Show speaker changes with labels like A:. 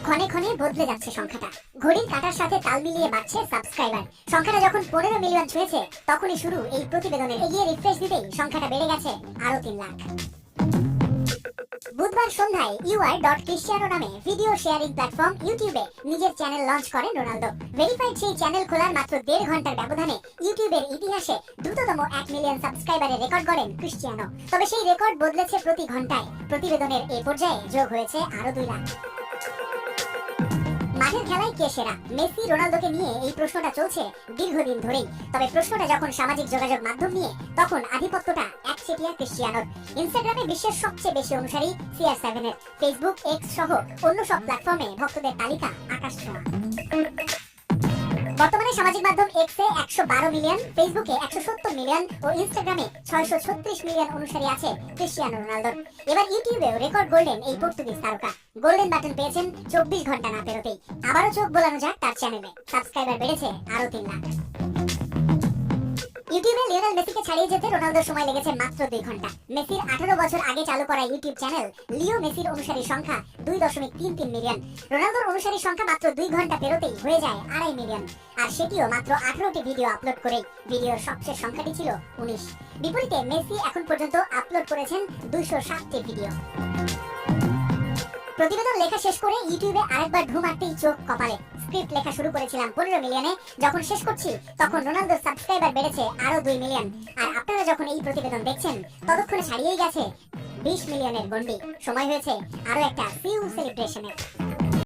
A: ক্ষণে ক্ষণে বদলে যাচ্ছে সংখ্যাটা। ঘড়ির কাঁটার সাথে তাল মিলিয়ে বাড়ছে সাবস্ক্রাইবার। সংখ্যাটা যখন 15 মিলিয়ন ছুঁয়েছে তখনই শুরু এই প্রতিবেদনের। এগিয়ে রিফ্রেশ দিতেই সংখ্যাটা বেড়ে গেছে আরো 3 লাখ। বুধবার সন্ধ্যায় UR.Cristiano নামে ভিডিও শেয়ারিং প্ল্যাটফর্ম ইউটিউবে নিজের চ্যানেল লঞ্চ করেন রোনালদো। ভেরিফাইড সেই চ্যানেল খোলার মাত্র 1.5 ঘন্টার ব্যবধানে ইউটিউবের ইতিহাসে দ্রুততম 1 মিলিয়ন সাবস্ক্রাইবারের রেকর্ড গড়েন ক্রিস্টিয়ানো। তবে সেই রেকর্ড বদলেছে প্রতি ঘন্টায়। প্রতিবেদনের এই পর্যায়ে যোগ হয়েছে আরো 2 লাখ। মাঠের খেলায় কে সেরা? মেসি রোনালদোকে নিয়ে এই প্রশ্নটা চলছে দীর্ঘদিন ধরেই। তবে প্রশ্নটা যখন সামাজিক যোগাযোগ মাধ্যম নিয়ে, তখন আধিপত্যটা একচেটিয়া ক্রিস্টিয়ানোর। ইনস্টাগ্রামে বিশ্বের সবচেয়ে বেশি অনুসারী CR7 এর। ফেসবুক, এক্স সহ অন্য সব প্ল্যাটফর্মে ভক্তদের তালিকা আকাশ ছোঁয়া। বর্তমানে সামাজিক মাধ্যম এক্সে 112 মিলিয়ন, ফেসবুকে 170 মিলিয়ন ও ইনস্টাগ্রামে 636 মিলিয়ন অনুসারী আছে ক্রিস্টিয়ানো রোনালদোর। এবার ইউটিউবেও রেকর্ড গড়লেন এই পর্তুগিজ তারকা। গোল্ডেন বাটন পেয়েছেন 24 ঘন্টা না পেরোতেই। আবারও চোখ বোলানো যাক তার চ্যানেলে। সাবস্ক্রাইবার বেড়েছে আরো 3 লাখ। ইউটিউবে লিওনেল মেসিকে ছাড়িয়ে যেতে রোনালদোর সময় লেগেছে মাত্র 2 ঘন্টা। মেসির 18 বছর আগে চালু করা ইউটিউব চ্যানেল লিও মেসির অনুসারীর সংখ্যা 2.33 মিলিয়ন। রোনালদোর অনুসারীর সংখ্যা মাত্র 2 ঘন্টা পেরোতেই হয়ে যায় 2.5 মিলিয়ন। আর সেটিও মাত্র 18টি ভিডিও আপলোড করেই। ভিডিওর সবচেয়ে সংখ্যাটি ছিল 19। বিপরীতে মেসি এখন পর্যন্ত আপলোড করেছেন 207টি ভিডিও। প্রতিবেদন লেখা শেষ করে ইউটিউবে আরেকবার ঢু মারতেই চোখ কপালে। স্ক্রিপ্ট লেখা শুরু করেছিলাম 15 মিলিয়নে, যখন শেষ করছি তখন রোনালদোর সাবস্ক্রাইবার বেড়েছে আরো 2 মিলিয়ন। আর আপনারা যখন এই প্রতিবেদন দেখছেন ততক্ষণে ছাড়িয়েই গেছে 20 মিলিয়নের গন্ডি। সময় হয়েছে আরো একটা ফিউ সেলিব্রেশনের।